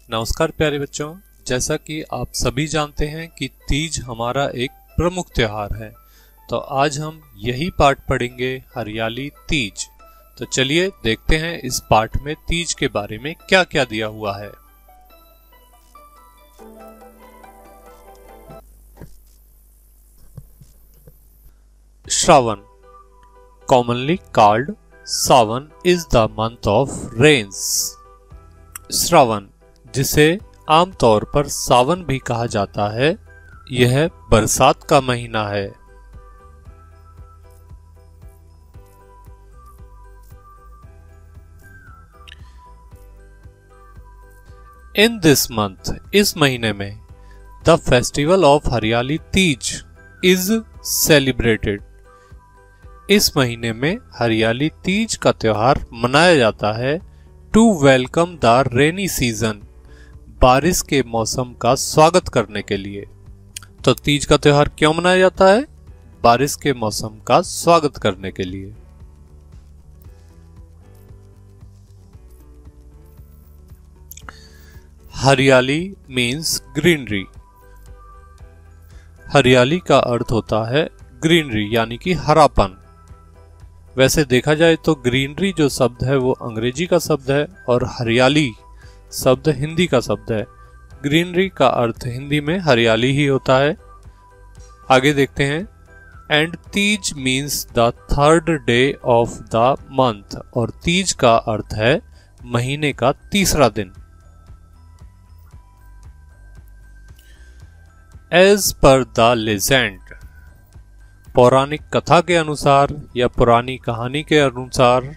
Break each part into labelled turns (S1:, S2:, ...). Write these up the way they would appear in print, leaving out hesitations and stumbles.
S1: नमस्कार प्यारे बच्चों, जैसा कि आप सभी जानते हैं कि तीज हमारा एक प्रमुख त्योहार है, तो आज हम यही पाठ पढ़ेंगे हरियाली तीज। तो चलिए देखते हैं इस पाठ में तीज के बारे में क्या क्या दिया हुआ है। Shravan, commonly called Sawan, is the month of rains। Shravan, जिसे आमतौर पर सावन भी कहा जाता है, यह बरसात का महीना है। इन दिस मंथ, इस महीने में, द फेस्टिवल ऑफ हरियाली तीज इज सेलिब्रेटेड। इस महीने में हरियाली तीज का त्योहार मनाया जाता है to welcome the rainy season, बारिश के मौसम का स्वागत करने के लिए। तो तीज का त्योहार क्यों मनाया जाता है? बारिश के मौसम का स्वागत करने के लिए। हरियाली मीन्स ग्रीनरी। हरियाली का अर्थ होता है ग्रीनरी यानी कि हरापन। वैसे देखा जाए तो ग्रीनरी जो शब्द है वो अंग्रेजी का शब्द है और हरियाली शब्द हिंदी का शब्द है। ग्रीनरी का अर्थ हिंदी में हरियाली ही होता है। आगे देखते हैं। And Teej means the third day of the month, और तीज का अर्थ है महीने का तीसरा दिन। एज पर द लेजेंड, पौराणिक कथा के अनुसार या पुरानी कहानी के अनुसार,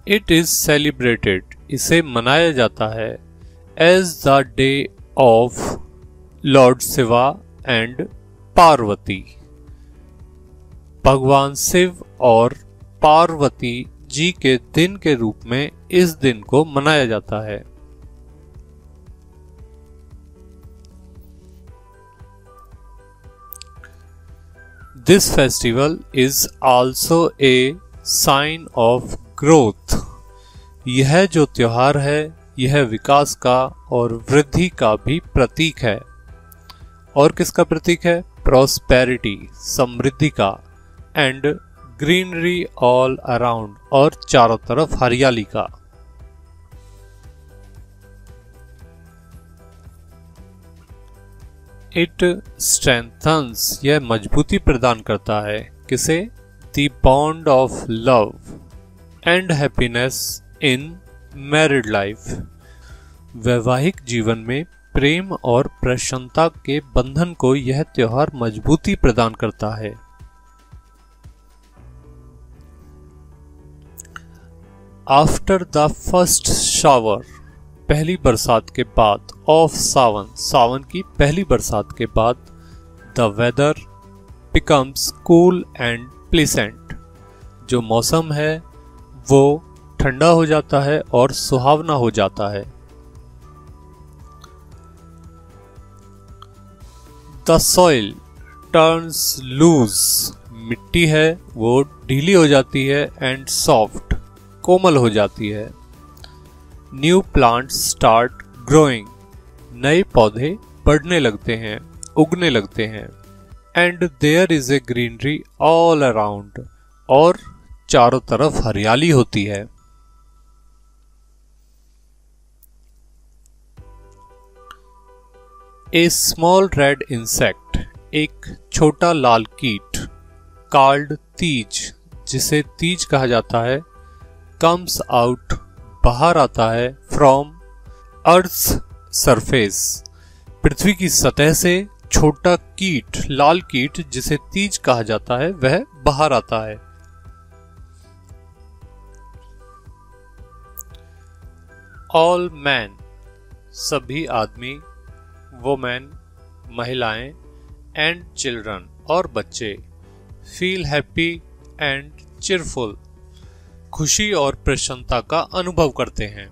S1: इट इज सेलिब्रेटेड, इसे मनाया जाता है as the day of lord Shiva and Parvati. भगवान शिव और पार्वती जी के दिन के रूप में इस दिन को मनाया जाता है। This festival is also a sign of growth। यह जो त्योहार है यह विकास का और वृद्धि का भी प्रतीक है। और किसका प्रतीक है? प्रॉस्पेरिटी, समृद्धि का, एंड ग्रीनरी ऑल अराउंड, और चारों तरफ हरियाली का। इट स्ट्रेंथन्स, यह मजबूती प्रदान करता है। किसे? The bond of love and happiness in married life. वैवाहिक जीवन में प्रेम और प्रसन्नता के बंधन को यह त्योहार मजबूती प्रदान करता है। आफ्टर द फर्स्ट शावर, पहली बरसात के बाद, ऑफ सावन, सावन की पहली बरसात के बाद, the weather becomes cool and pleasant, जो मौसम है वो ठंडा हो जाता है और सुहावना हो जाता है। द सॉइल टर्न्स लूज, मिट्टी है वो ढीली हो जाती है, एंड सॉफ्ट, कोमल हो जाती है। न्यू प्लांट्स स्टार्ट ग्रोइंग, नए पौधे बढ़ने लगते हैं, उगने लगते हैं। And there is a greenery all around, और चारों तरफ हरियाली होती है। ए स्मॉल रेड इंसेक्ट, एक छोटा लाल कीट, कॉल्ड तीज, जिसे तीज कहा जाता है, कम्स आउट, बाहर आता है, फ्रॉम अर्थ्स सरफेस, पृथ्वी की सतह से छोटा कीट, लाल कीट जिसे तीज कहा जाता है, वह बाहर आता है। ऑल मैन, सभी आदमी, वुमेन, महिलाएं, एंड चिल्ड्रन, और बच्चे, फील हैप्पी एंड चीयरफुल, खुशी और प्रसन्नता का अनुभव करते हैं।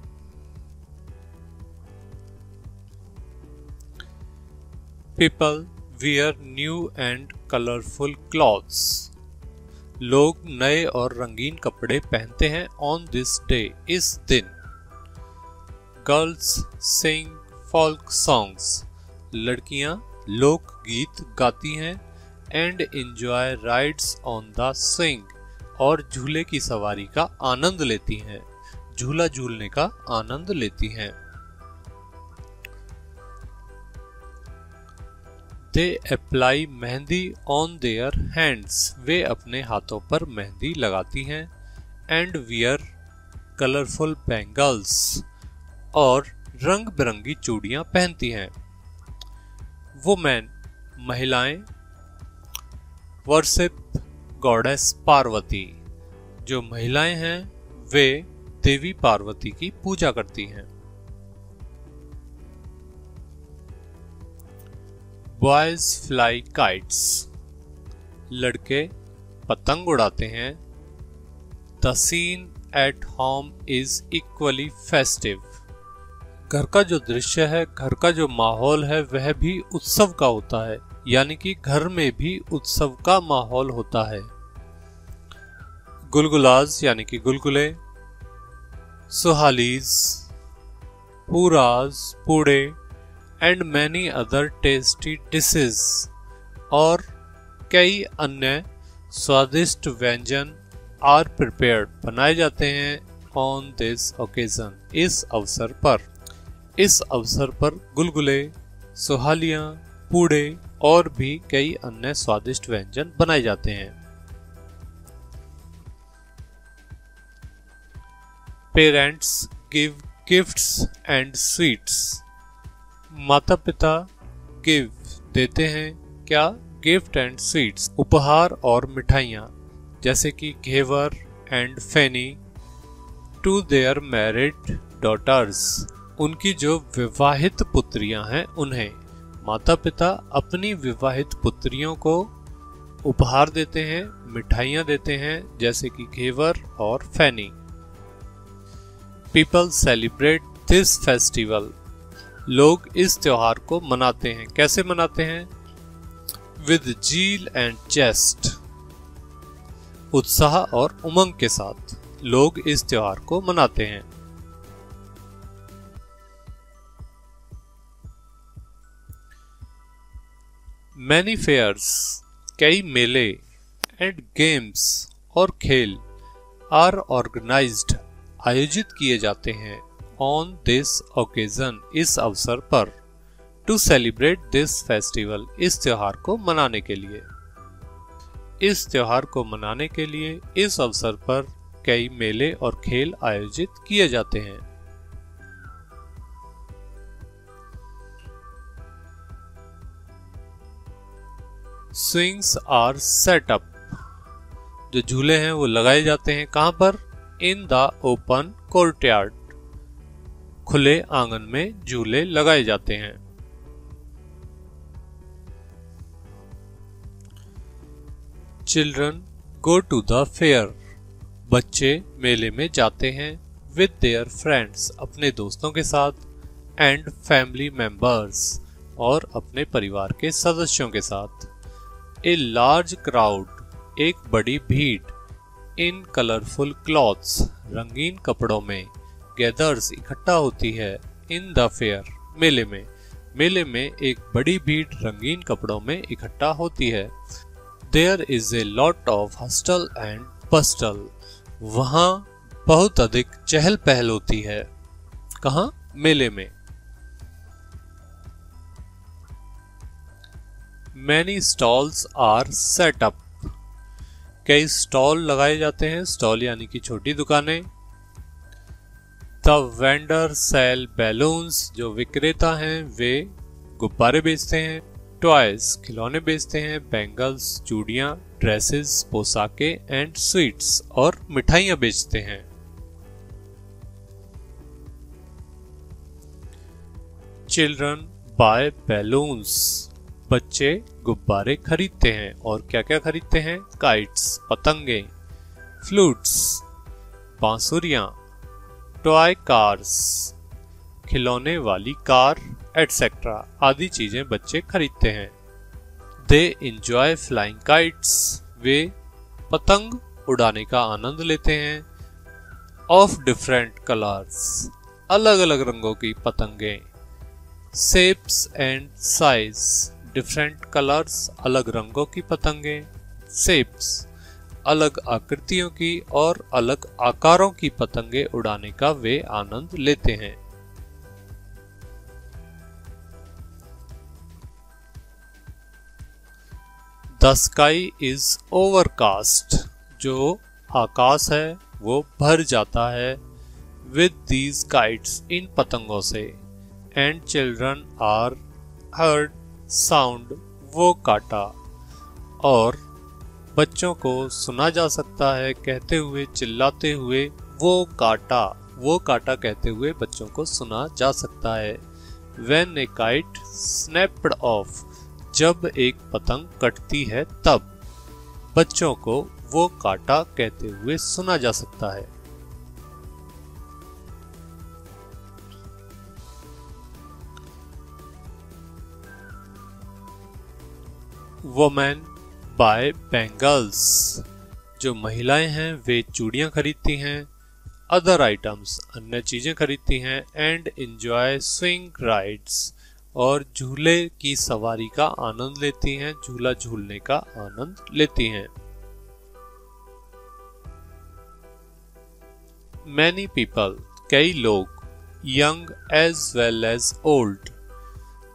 S1: People wear new and colourful clothes, लोग नए और रंगीन कपड़े पहनते हैं ऑन दिस डे, इस दिन। गर्ल्स सिंग फोल्क सॉन्ग्स, लड़कियां लोकगीत गाती हैं। And enjoy rides on the swing, और झूले की सवारी का आनंद लेती हैं, झूला झूलने का आनंद लेती हैं। They apply mehndi on their hands, वे अपने हाथों पर मेहंदी लगाती हैं। And wear colorful bangles, और रंग बिरंगी चूड़ियां पहनती हैं। Women, महिलाएं worship goddess पार्वती, जो महिलाएं हैं वे देवी पार्वती की पूजा करती हैं। Boys fly kites, लड़के पतंग उड़ाते हैं। The scene at home is equally festive, घर का जो दृश्य है, घर का जो माहौल है वह भी उत्सव का होता है, यानी कि घर में भी उत्सव का माहौल होता है। गुलगुलाज यानी कि गुलगुले, सुहालीज, पूराज पूड़े, and many other tasty dishes, और कई अन्य स्वादिष्ट व्यंजन आर प्रिपेयर्ड बनाए जाते हैं ऑन दिस ओकेजन, इस अवसर पर। इस अवसर पर गुलगुले, सुहालियां, पूड़े और भी कई अन्य स्वादिष्ट व्यंजन बनाए जाते हैं। Parents give gifts and sweets, माता पिता गिव देते हैं क्या, गिफ्ट एंड स्वीट्स, उपहार और मिठाइयाँ, जैसे कि ghevar and feni, to their married daughters, उनकी जो विवाहित पुत्रियां हैं उन्हें। माता पिता अपनी विवाहित पुत्रियों को उपहार देते हैं, मिठाइयाँ देते हैं, जैसे कि घेवर और फेनी। पीपल सेलिब्रेट दिस फेस्टिवल, लोग इस त्योहार को मनाते हैं। कैसे मनाते हैं? विद जील एंड जेस्ट, उत्साह और उमंग के साथ लोग इस त्योहार को मनाते हैं। मैनी फेयर्स, कई मेले, एंड गेम्स और खेल, आर ऑर्गेनाइज्ड, आयोजित किए जाते हैं ऑन दिस ओकेजन, इस अवसर पर, टू सेलिब्रेट दिस फेस्टिवल, इस त्योहार को मनाने के लिए। इस त्योहार को मनाने के लिए इस अवसर पर कई मेले और खेल आयोजित किए जाते हैं। स्विंग्स आर सेट अप, जो झूले हैं वो लगाए जाते हैं। कहां पर? इन द ओपन कोर्टयार्ड, खुले आंगन में झूले लगाए जाते हैं। Children go to the fair, बच्चे मेले में जाते हैं। विद देयर फ्रेंड्स, अपने दोस्तों के साथ। एंड फैमिली मेंबर्स, और अपने परिवार के सदस्यों के साथ। ए लार्ज क्राउड, एक बड़ी भीड़। इन कलरफुल क्लॉथ्स, रंगीन कपड़ों में। गैदर्स, इकट्ठा होती है। इन द फेयर, मेले में। मेले में एक बड़ी भीड़ रंगीन कपड़ों में इकट्ठा होती है। There is a lot of hustle and bustle, वहां बहुत अधिक चहल पहल होती है। कहां? मेले में। Many stalls are set up, कई स्टॉल लगाए जाते हैं। स्टॉल यानी कि छोटी दुकानें। The vendor sell balloons, जो विक्रेता हैं वे गुब्बारे बेचते हैं। टॉयज, खिलौने बेचते हैं। बैंगल्स, चूड़ियां, ड्रेसेस, पोशाकें, एंड स्वीट्स, और मिठाइयां बेचते हैं। चिल्ड्रन बाय बैलून्स, बच्चे गुब्बारे खरीदते हैं। और क्या क्या खरीदते हैं? काइट्स, पतंगे, फ्लूट्स, बांसुरियां, टॉय कार्स, खिलौने वाली कार, एटसेट्रा, आदि चीजें बच्चे खरीदते हैं। दे इंजॉय फ्लाइंग काइट्स, वे पतंग उड़ाने का आनंद लेते हैं। ऑफ डिफरेंट कलर्स, अलग अलग रंगों की पतंगे। Shapes and size, different colours, अलग रंगों की पतंगे। शेप्स, अलग आकृतियों की और अलग आकारों की पतंगे उड़ाने का वे आनंद लेते हैं। द स्काई इज ओवरकास्ट, जो आकाश है वो भर जाता है। विद दीज काइट्स, इन पतंगों से। And children are heard sound, वो काटा। और बच्चों को सुना जा सकता है कहते हुए, चिल्लाते हुए वो काटा। वो काटा कहते हुए बच्चों को सुना जा सकता है। When a kite snapped off, जब एक पतंग कटती है तब बच्चों को वो काटा कहते हुए सुना जा सकता है। वुमेन बाय बैंगल्स, जो महिलाएं हैं वे चूड़ियां खरीदती हैं। अदर आइटम्स, अन्य चीजें खरीदती हैं। एंड एंजॉय स्विंग राइड्स, और झूले की सवारी का आनंद लेती हैं, झूला झूलने का आनंद लेती हैं। Many people, कई लोग। Young as well as old,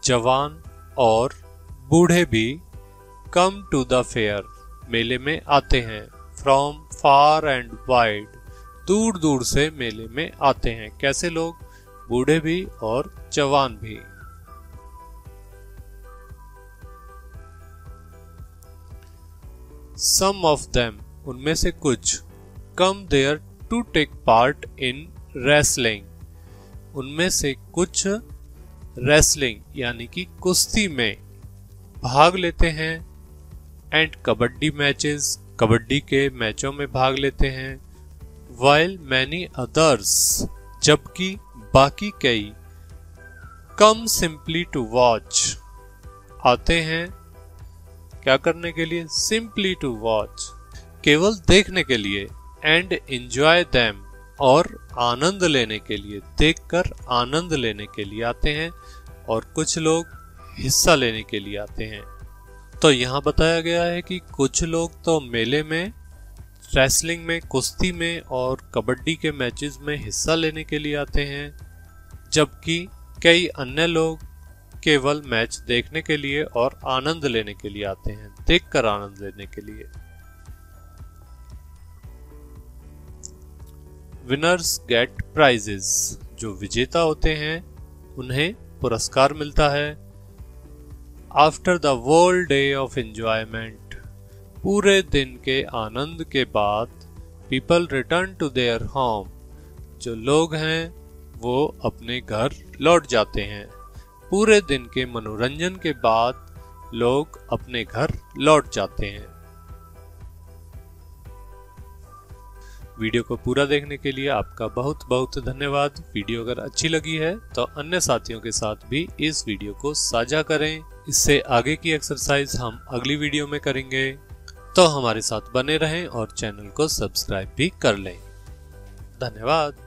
S1: जवान और बूढ़े भी। कम टू द फेयर, मेले में आते हैं। फ्रॉम फार एंड वाइड, दूर दूर से मेले में आते हैं। कैसे लोग? बूढ़े भी और जवान भी। Some of them, उनमें से कुछ। Come there to take part in wrestling, उनमें से कुछ रेसलिंग यानी कि कुश्ती में भाग लेते हैं। एंड कबड्डी मैचेस, कबड्डी के मैचों में भाग लेते हैं। While many others, जबकि बाकी कई। Come simply to watch, आते हैं क्या करने के लिए? सिंपली टू वॉच, केवल देखने के लिए। एंड एंजॉय देम, और आनंद लेने के लिए, देखकर आनंद लेने के लिए आते हैं। और कुछ लोग हिस्सा लेने के लिए आते हैं। तो यहाँ बताया गया है कि कुछ लोग तो मेले में, रेसलिंग में, कुश्ती में और कबड्डी के मैचेस में हिस्सा लेने के लिए आते हैं, जबकि कई अन्य लोग केवल मैच देखने के लिए और आनंद लेने के लिए आते हैं, देखकर आनंद लेने के लिए। विनर्स गेट प्राइजेस, जो विजेता होते हैं उन्हें पुरस्कार मिलता है। After the whole day of enjoyment, पूरे दिन के आनंद के बाद। People return to their home, जो लोग हैं वो अपने घर लौट जाते हैं। पूरे दिन के मनोरंजन के बाद लोग अपने घर लौट जाते हैं। वीडियो को पूरा देखने के लिए आपका बहुत बहुत धन्यवाद। वीडियो अगर अच्छी लगी है तो अन्य साथियों के साथ भी इस वीडियो को साझा करें। इससे आगे की एक्सरसाइज हम अगली वीडियो में करेंगे, तो हमारे साथ बने रहें और चैनल को सब्सक्राइब भी कर लें। धन्यवाद।